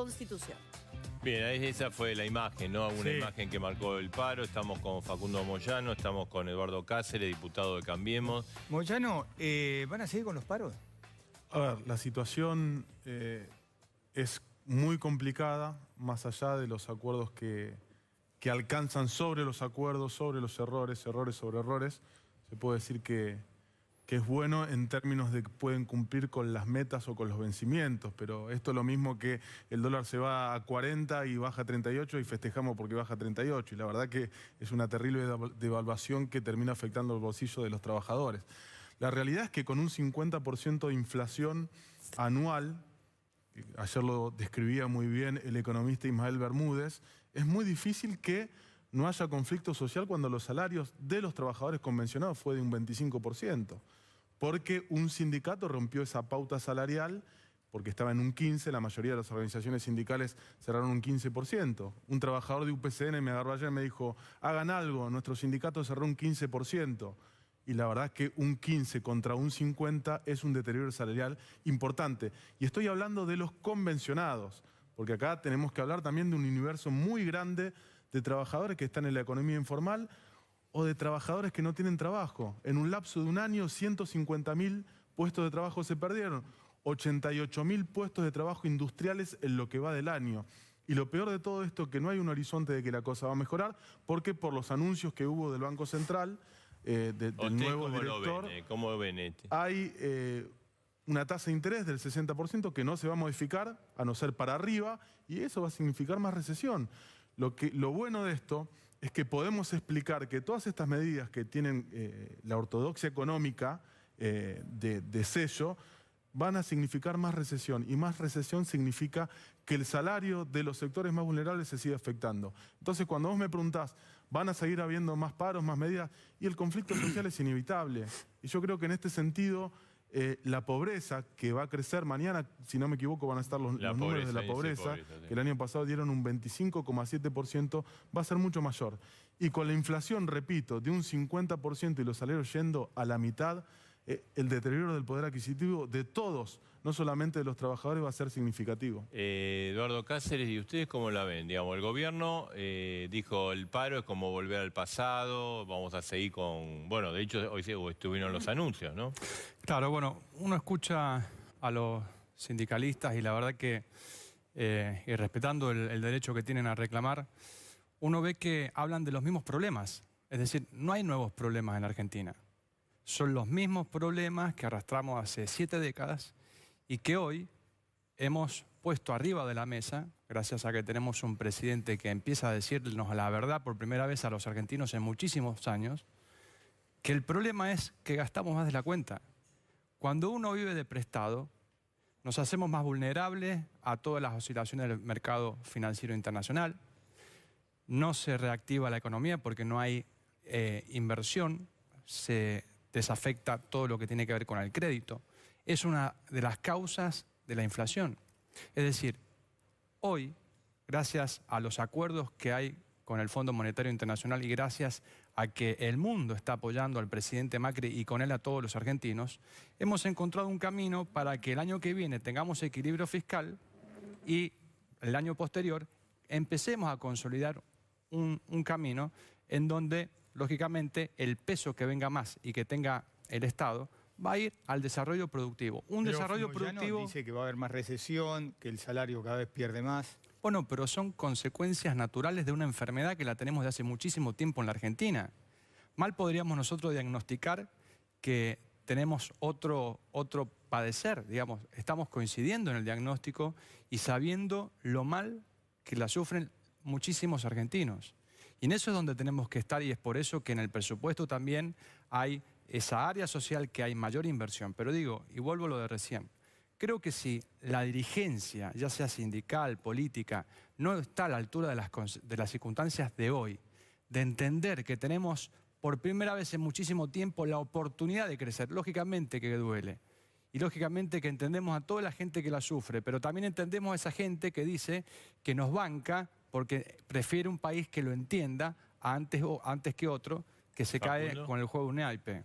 Constitución. Bien, esa fue la imagen, ¿no? Una imagen que marcó el paro. Estamos con Facundo Moyano, estamos con Eduardo Cáceres, diputado de Cambiemos. Moyano, ¿van a seguir con los paros? A ver, la situación es muy complicada, más allá de los acuerdos que alcanzan sobre los acuerdos, sobre los errores sobre errores. Se puede decir que es bueno en términos de que pueden cumplir con las metas o con los vencimientos, pero esto es lo mismo que el dólar se va a 40 y baja a 38 y festejamos porque baja a 38, y la verdad que es una terrible devaluación que termina afectando el bolsillo de los trabajadores. La realidad es que con un 50% de inflación anual, ayer lo describía muy bien el economista Ismael Bermúdez, es muy difícil que no haya conflicto social cuando los salarios de los trabajadores convencionados fue de un 25%, porque un sindicato rompió esa pauta salarial, porque estaba en un 15%, la mayoría de las organizaciones sindicales cerraron un 15%. Un trabajador de UPCN me agarró ayer y me dijo, hagan algo, nuestro sindicato cerró un 15%. Y la verdad es que un 15 contra un 50 es un deterioro salarial importante. Y estoy hablando de los convencionados, porque acá tenemos que hablar también de un universo muy grande de trabajadores que están en la economía informal o de trabajadores que no tienen trabajo. En un lapso de un año, 150.000 puestos de trabajo se perdieron, 88.000 puestos de trabajo industriales en lo que va del año. Y lo peor de todo esto es que no hay un horizonte de que la cosa va a mejorar, porque por los anuncios que hubo del Banco Central, del nuevo director, ¿Cómo ven este? Hay una tasa de interés del 60% que no se va a modificar, a no ser para arriba, y eso va a significar más recesión. Lo bueno de esto es que podemos explicar que todas estas medidas que tienen la ortodoxia económica de sello van a significar más recesión, y más recesión significa que el salario de los sectores más vulnerables se sigue afectando. Entonces, cuando vos me preguntás, ¿van a seguir habiendo más paros, más medidas? Y el conflicto social es inevitable. Y yo creo que en este sentido, la pobreza, que va a crecer mañana, si no me equivoco, van a estar los números de la pobreza, que el año pasado dieron un 25,7%, va a ser mucho mayor. Y con la inflación, repito, de un 50% y los salarios yendo a la mitad, el deterioro del poder adquisitivo de todos, no solamente de los trabajadores, va a ser significativo. Eduardo Cáceres, ¿y ustedes cómo la ven? Digamos, el gobierno dijo el paro es como volver al pasado, vamos a seguir con... Bueno, de hecho, hoy estuvieron los anuncios, ¿no? Claro, bueno, uno escucha a los sindicalistas y la verdad que, y respetando el derecho que tienen a reclamar, uno ve que hablan de los mismos problemas. Es decir, no hay nuevos problemas en Argentina. Son los mismos problemas que arrastramos hace 7 décadas y que hoy hemos puesto arriba de la mesa, gracias a que tenemos un presidente que empieza a decirnos la verdad por primera vez a los argentinos en muchísimos años, que el problema es que gastamos más de la cuenta. Cuando uno vive de prestado, nos hacemos más vulnerables a todas las oscilaciones del mercado financiero internacional, no se reactiva la economía porque no hay inversión, se desafecta todo lo que tiene que ver con el crédito. Es una de las causas de la inflación. Es decir, hoy, gracias a los acuerdos que hay con el Fondo Monetario Internacional y gracias a que el mundo está apoyando al presidente Macri y con él a todos los argentinos, hemos encontrado un camino para que el año que viene tengamos equilibrio fiscal y el año posterior empecemos a consolidar un camino en donde, lógicamente, el peso que venga más y que tenga el Estado va a ir al desarrollo productivo. Desarrollo productivo dice que va a haber más recesión, que el salario cada vez pierde más. Bueno, pero son consecuencias naturales de una enfermedad que la tenemos de hace muchísimo tiempo en la Argentina. Mal podríamos nosotros diagnosticar que tenemos otro padecer, digamos. Estamos coincidiendo en el diagnóstico y sabiendo lo mal que la sufren muchísimos argentinos. Y en eso es donde tenemos que estar, y es por eso que en el presupuesto también hay esa área social que hay mayor inversión. Pero digo, y vuelvo a lo de recién, creo que si la dirigencia, ya sea sindical, política, no está a la altura de las circunstancias de hoy, de entender que tenemos por primera vez en muchísimo tiempo la oportunidad de crecer, lógicamente que duele, y lógicamente que entendemos a toda la gente que la sufre, pero también entendemos a esa gente que dice que nos banca porque prefiere un país que lo entienda antes que otro, que se cae con el juego de un naipe.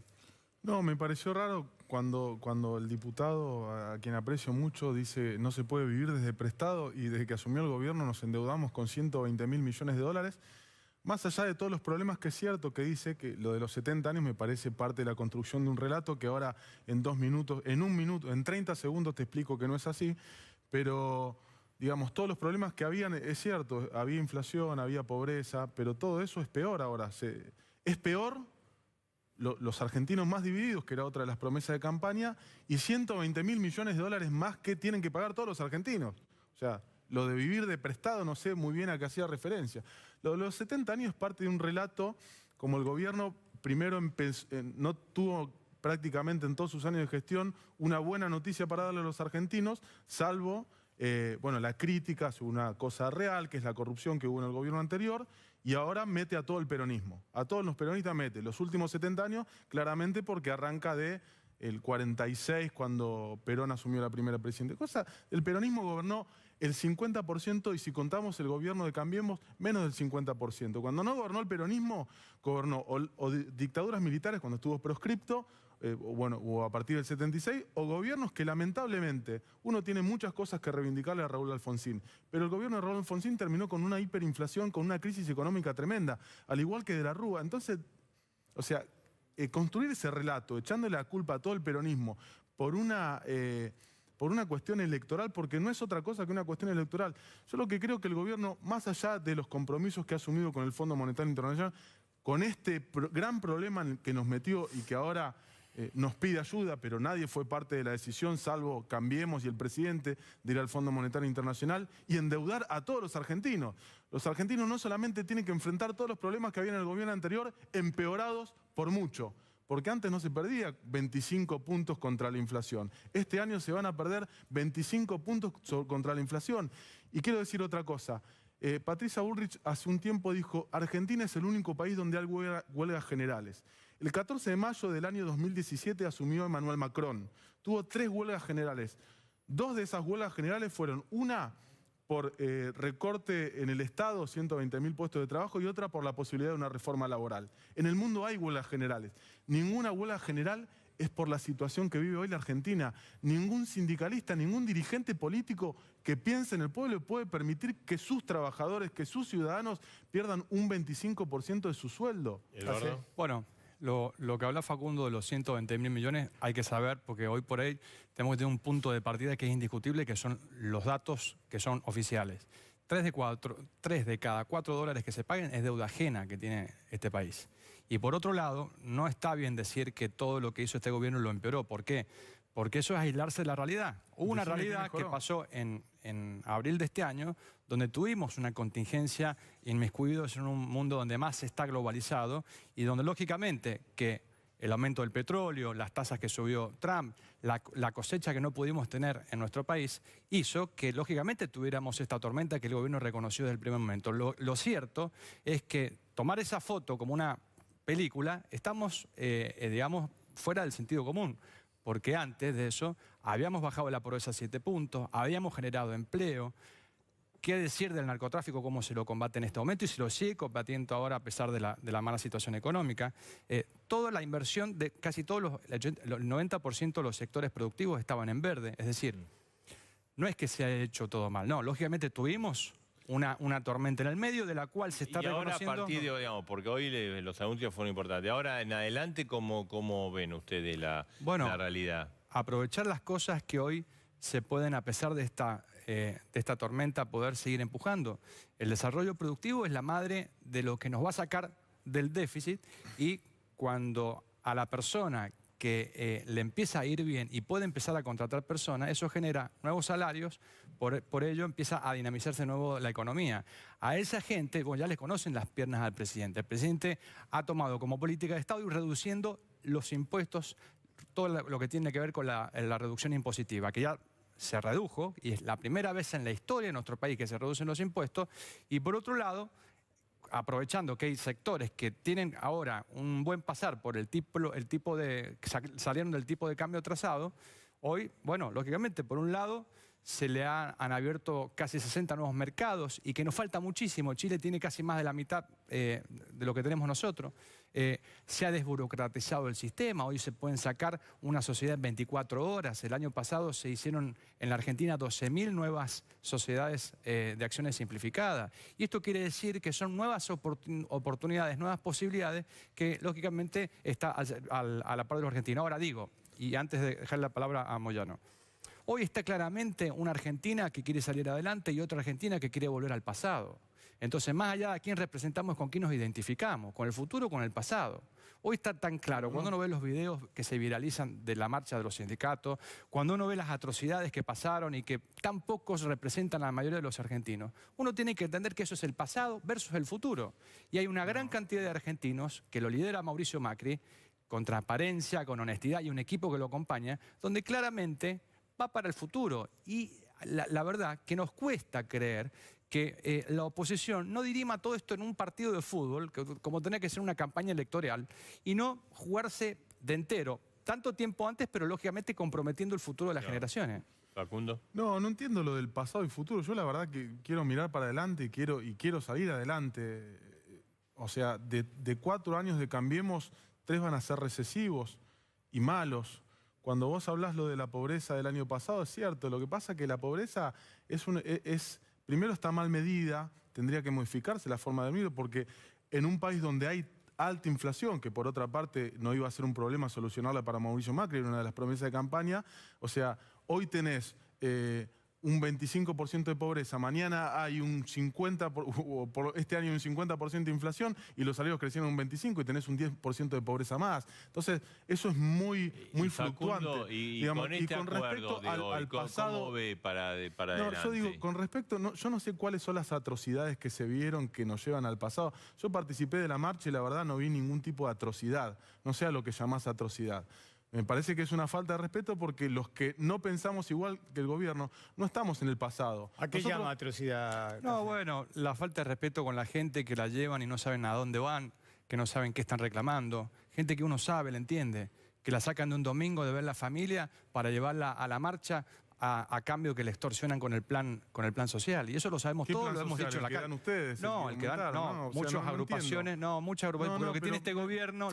No, me pareció raro cuando el diputado, a quien aprecio mucho, dice no se puede vivir desde prestado y desde que asumió el gobierno nos endeudamos con 120.000 millones de dólares, más allá de todos los problemas, que es cierto que dice que lo de los 70 años me parece parte de la construcción de un relato que ahora en 2 minutos, en 1 minuto, en 30 segundos te explico que no es así, pero digamos, todos los problemas que habían, es cierto, había inflación, había pobreza, pero todo eso es peor ahora. Es peor los argentinos más divididos, que era otra de las promesas de campaña, y 120.000 millones de dólares más que tienen que pagar todos los argentinos. O sea, lo de vivir de prestado no sé muy bien a qué hacía referencia. Lo de los 70 años es parte de un relato, como el gobierno primero no tuvo prácticamente en todos sus años de gestión una buena noticia para darle a los argentinos, salvo bueno, la crítica sobre una cosa real, que es la corrupción que hubo en el gobierno anterior, y ahora mete a todo el peronismo. A todos los peronistas mete. Los últimos 70 años, claramente porque arranca de el 46, cuando Perón asumió la primera presidencia. El peronismo gobernó el 50% y si contamos el gobierno de Cambiemos, menos del 50%. Cuando no gobernó el peronismo, gobernó o dictaduras militares cuando estuvo proscripto, o a partir del 76, o gobiernos que lamentablemente uno tiene muchas cosas que reivindicarle a Raúl Alfonsín, pero el gobierno de Raúl Alfonsín terminó con una hiperinflación, con una crisis económica tremenda, al igual que de la Rúa. Entonces, o sea, construir ese relato, echándole la culpa a todo el peronismo por una cuestión electoral, porque no es otra cosa que una cuestión electoral. Yo lo que creo que el gobierno, más allá de los compromisos que ha asumido con el Fondo Monetario Internacional, con este gran problema en el que nos metió y que ahora nos pide ayuda, pero nadie fue parte de la decisión, salvo Cambiemos y el presidente, de ir al Fondo Monetario Internacional y endeudar a todos los argentinos. Los argentinos no solamente tienen que enfrentar todos los problemas que había en el gobierno anterior, empeorados por mucho, porque antes no se perdía 25 puntos contra la inflación. Este año se van a perder 25 puntos contra la inflación. Y quiero decir otra cosa. Patricia Bullrich hace un tiempo dijo: Argentina es el único país donde hay huelgas generales. El 14 de mayo del año 2017 asumió Emmanuel Macron. Tuvo 3 huelgas generales. 2 de esas huelgas generales fueron una por recorte en el Estado, 120.000 puestos de trabajo, y otra por la posibilidad de una reforma laboral. En el mundo hay huelgas generales. Ninguna huelga general es por la situación que vive hoy la Argentina. Ningún sindicalista, ningún dirigente político que piense en el pueblo puede permitir que sus trabajadores, que sus ciudadanos pierdan un 25% de su sueldo. Eduardo. Bueno, lo que habla Facundo de los 120.000 millones hay que saber, porque hoy por ahí tenemos que tener un punto de partida que es indiscutible, que son los datos que son oficiales. 3 de cada 4 dólares que se paguen es deuda ajena que tiene este país. Y por otro lado, no está bien decir que todo lo que hizo este gobierno lo empeoró. ¿Por qué? Porque eso es aislarse de la realidad. Hubo una realidad que pasó en abril de este año, donde tuvimos una contingencia inmiscuidos en un mundo donde más está globalizado y donde lógicamente que el aumento del petróleo, las tasas que subió Trump, la cosecha que no pudimos tener en nuestro país, hizo que lógicamente tuviéramos esta tormenta que el gobierno reconoció desde el primer momento. Lo cierto es que tomar esa foto como una película, estamos, digamos, fuera del sentido común. Porque antes de eso habíamos bajado la pobreza a 7 puntos, habíamos generado empleo. ¿Qué decir del narcotráfico, cómo se lo combate en este momento y se lo sigue combatiendo ahora a pesar de la mala situación económica? Toda la inversión de casi todos el 90% de los sectores productivos estaban en verde. Es decir, no es que se haya hecho todo mal, no. Lógicamente tuvimos una tormenta en el medio de la cual se está reconociendo... Y ahora a partir de, digamos, porque hoy los anuncios fueron importantes. Ahora en adelante, ¿cómo ven ustedes la realidad? Aprovechar las cosas que hoy se pueden, a pesar de esta tormenta, poder seguir empujando. El desarrollo productivo es la madre de lo que nos va a sacar del déficit, y cuando a la persona que le empieza a ir bien y puede empezar a contratar personas, eso genera nuevos salarios, por ello empieza a dinamizarse de nuevo la economía. A esa gente, bueno, ya les conocen las piernas al presidente. El presidente ha tomado como política de Estado ir reduciendo los impuestos, todo lo que tiene que ver con la reducción impositiva, que ya se redujo, y es la primera vez en la historia de nuestro país que se reducen los impuestos, y por otro lado, aprovechando que hay sectores que tienen ahora un buen pasar por salieron del tipo de cambio trazado, hoy, bueno, lógicamente, por un lado, se le han abierto casi 60 nuevos mercados y que nos falta muchísimo. Chile tiene casi más de la mitad de lo que tenemos nosotros. Se ha desburocratizado el sistema, hoy se pueden sacar una sociedad en 24 horas. El año pasado se hicieron en la Argentina 12.000 nuevas sociedades de acciones simplificadas. Y esto quiere decir que son nuevas oportunidades, nuevas posibilidades que lógicamente está a la par de los argentinos. Ahora digo, y antes de dejar la palabra a Moyano, hoy está claramente una Argentina que quiere salir adelante y otra Argentina que quiere volver al pasado. Entonces, más allá de a quién representamos, con quién nos identificamos, con el futuro o con el pasado. Hoy está tan claro, cuando uno ve los videos que se viralizan de la marcha de los sindicatos, cuando uno ve las atrocidades que pasaron y que tan pocos representan a la mayoría de los argentinos, uno tiene que entender que eso es el pasado versus el futuro. Y hay una gran cantidad de argentinos que lo lidera Mauricio Macri, con transparencia, con honestidad y un equipo que lo acompaña, donde claramente va para el futuro. Y la verdad que nos cuesta creer que la oposición no dirima todo esto en un partido de fútbol, como tenía que ser una campaña electoral, y no jugarse de entero, tanto tiempo antes, pero lógicamente comprometiendo el futuro de las generaciones. Facundo. No entiendo lo del pasado y futuro. Yo la verdad que quiero mirar para adelante y quiero salir adelante. O sea, de 4 años de Cambiemos, 3 van a ser recesivos y malos. Cuando vos hablás lo de la pobreza del año pasado, es cierto. Lo que pasa es que la pobreza primero está mal medida, tendría que modificarse la forma de medirlo, porque en un país donde hay alta inflación, que por otra parte no iba a ser un problema solucionarla para Mauricio Macri, era una de las promesas de campaña, o sea, hoy tenés un 25% de pobreza, mañana hay un 50%, este año un 50% de inflación y los salarios crecieron un 25% y tenés un 10% de pobreza más. Entonces, eso es muy fluctuante. Facundo, y con respecto al pasado, ¿cómo ve para adelante? Yo digo, con respecto, yo no sé cuáles son las atrocidades que se vieron que nos llevan al pasado. Yo participé de la marcha y la verdad no vi ningún tipo de atrocidad. No sé a lo que llamás atrocidad. Me parece que es una falta de respeto porque los que no pensamos igual que el gobierno no estamos en el pasado. ¿A qué llama atrocidad? No, bueno, la falta de respeto con la gente que la llevan y no saben a dónde van, que no saben qué están reclamando. Gente que uno sabe, le entiende, que la sacan de un domingo de ver la familia para llevarla a la marcha a cambio que le extorsionan con el plan social. Y eso lo sabemos todos, lo hemos dicho en la calle. Ustedes? No, el que dan, no, muchas agrupaciones, porque lo que tiene este gobierno,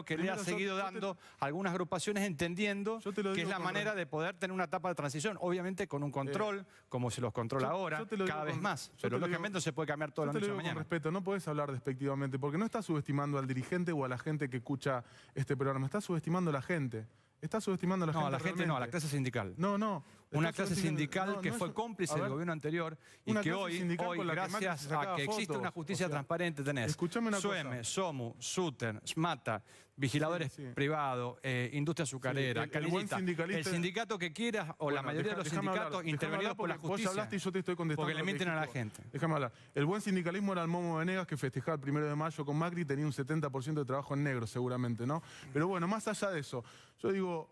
que le ha seguido dando algunas agrupaciones entendiendo que es la manera de poder tener una etapa de transición, obviamente con un control, como se los controla ahora, cada vez más. Pero lógicamente no se puede cambiar todo la noche a la mañana. Con respeto, no podés hablar despectivamente, porque no estás subestimando al dirigente o a la gente que escucha este programa, estás subestimando a la gente. Está subestimando a la gente. No, a la gente no, a la clase sindical. No. Una clase sindical que fue cómplice del gobierno anterior y que hoy gracias a que existe una justicia transparente, tenés SUEME, SOMU, SUTER, SMATA, vigiladores privados, industria azucarera, Calillita, el sindicato que quieras o la mayoría de los sindicatos intervenidos por la justicia. Vos hablaste y yo te estoy contestando. Porque le mienten a la gente. Déjame hablar. El buen sindicalismo era el Momo Venegas que festejaba el 1 de mayo con Macri y tenía un 70% de trabajo en negro seguramente, ¿no? Pero bueno, más allá de eso, yo digo,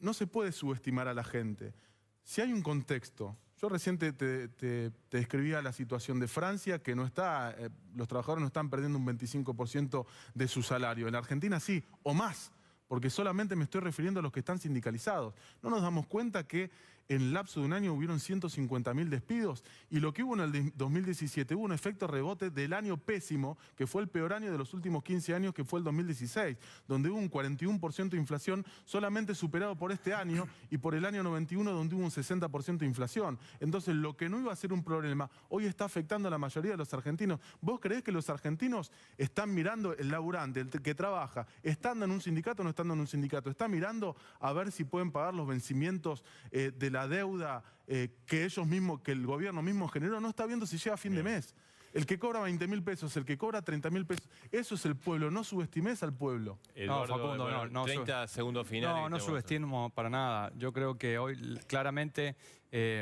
no se puede subestimar a la gente. Si hay un contexto, yo recién te describía la situación de Francia, que no está, los trabajadores no están perdiendo un 25% de su salario. En Argentina sí, o más, porque solamente me estoy refiriendo a los que están sindicalizados. No nos damos cuenta que en el lapso de un año hubieron 150.000 despidos y lo que hubo en el 2017 hubo un efecto rebote del año pésimo, que fue el peor año de los últimos 15 años, que fue el 2016, donde hubo un 41% de inflación, solamente superado por este año y por el año 91, donde hubo un 60% de inflación. Entonces, lo que no iba a ser un problema, hoy está afectando a la mayoría de los argentinos. ¿Vos creés que los argentinos están mirando el laburante, el que trabaja, estando en un sindicato o no estando en un sindicato? ¿Está mirando a ver si pueden pagar los vencimientos de la deuda que ellos mismos, que el gobierno mismo generó? No está viendo si llega a fin de mes. El que cobra 20.000 pesos, el que cobra 30.000 pesos, eso es el pueblo. No subestimes al pueblo. Eduardo, Facundo, no, 30 segundos finales. No subestimo para nada. Yo creo que hoy claramente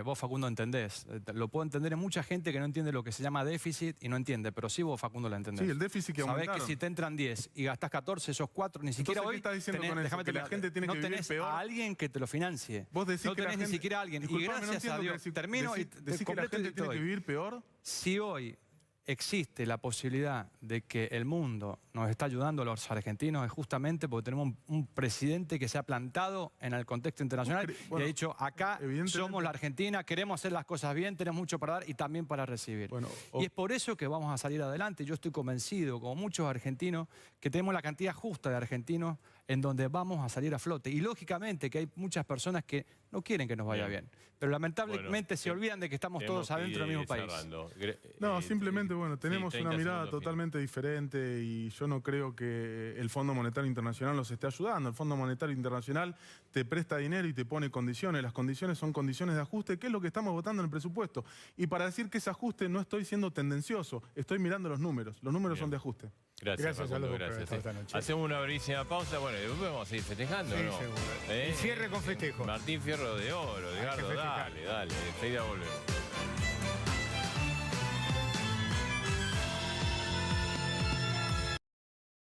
vos, Facundo, entendés. Lo puedo entender en mucha gente que no entiende lo que se llama déficit y no entiende, pero sí vos, Facundo, lo entendés. Sí, el déficit que aumentaron. Sabés que si te entran 10 y gastás 14, esos 4, ni siquiera hoy... ¿Qué estás diciendo con eso? Que la gente tiene que vivir peor. A alguien que te lo financie. Vos decís no que tenés la ni siquiera a alguien. Disculpame, y gracias a Dios. Termino y ¿Decís que la gente tiene que vivir peor? Si hoy existe la posibilidad de que el mundo nos está ayudando a los argentinos es justamente porque tenemos un presidente que se ha plantado en el contexto internacional y ha dicho, acá somos la Argentina, queremos hacer las cosas bien, tenemos mucho para dar y también para recibir. Y es por eso que vamos a salir adelante. Yo estoy convencido, como muchos argentinos, que tenemos la cantidad justa de argentinos en donde vamos a salir a flote. Y lógicamente que hay muchas personas que no quieren que nos vaya bien. Pero lamentablemente se olvidan de que estamos todos adentro del mismo país. No, simplemente, bueno, tenemos una mirada segundos, totalmente diferente y yo no creo que el Fondo Monetario Internacional nos esté ayudando. El Fondo Monetario Internacional te presta dinero y te pone condiciones. Las condiciones son condiciones de ajuste, que es lo que estamos votando en el presupuesto. Y para decir que es ajuste no estoy siendo tendencioso, estoy mirando los números. Los números son de ajuste. Gracias, Gracias a Facundo, los dos gracias. por esta noche. Hacemos una brevísima pausa, bueno, y después vamos a seguir festejando, Sí, ¿no? seguro. El cierre con festejo. Martín Fierro de Oro, Edgardo, festejar. dale, enseguida volvemos.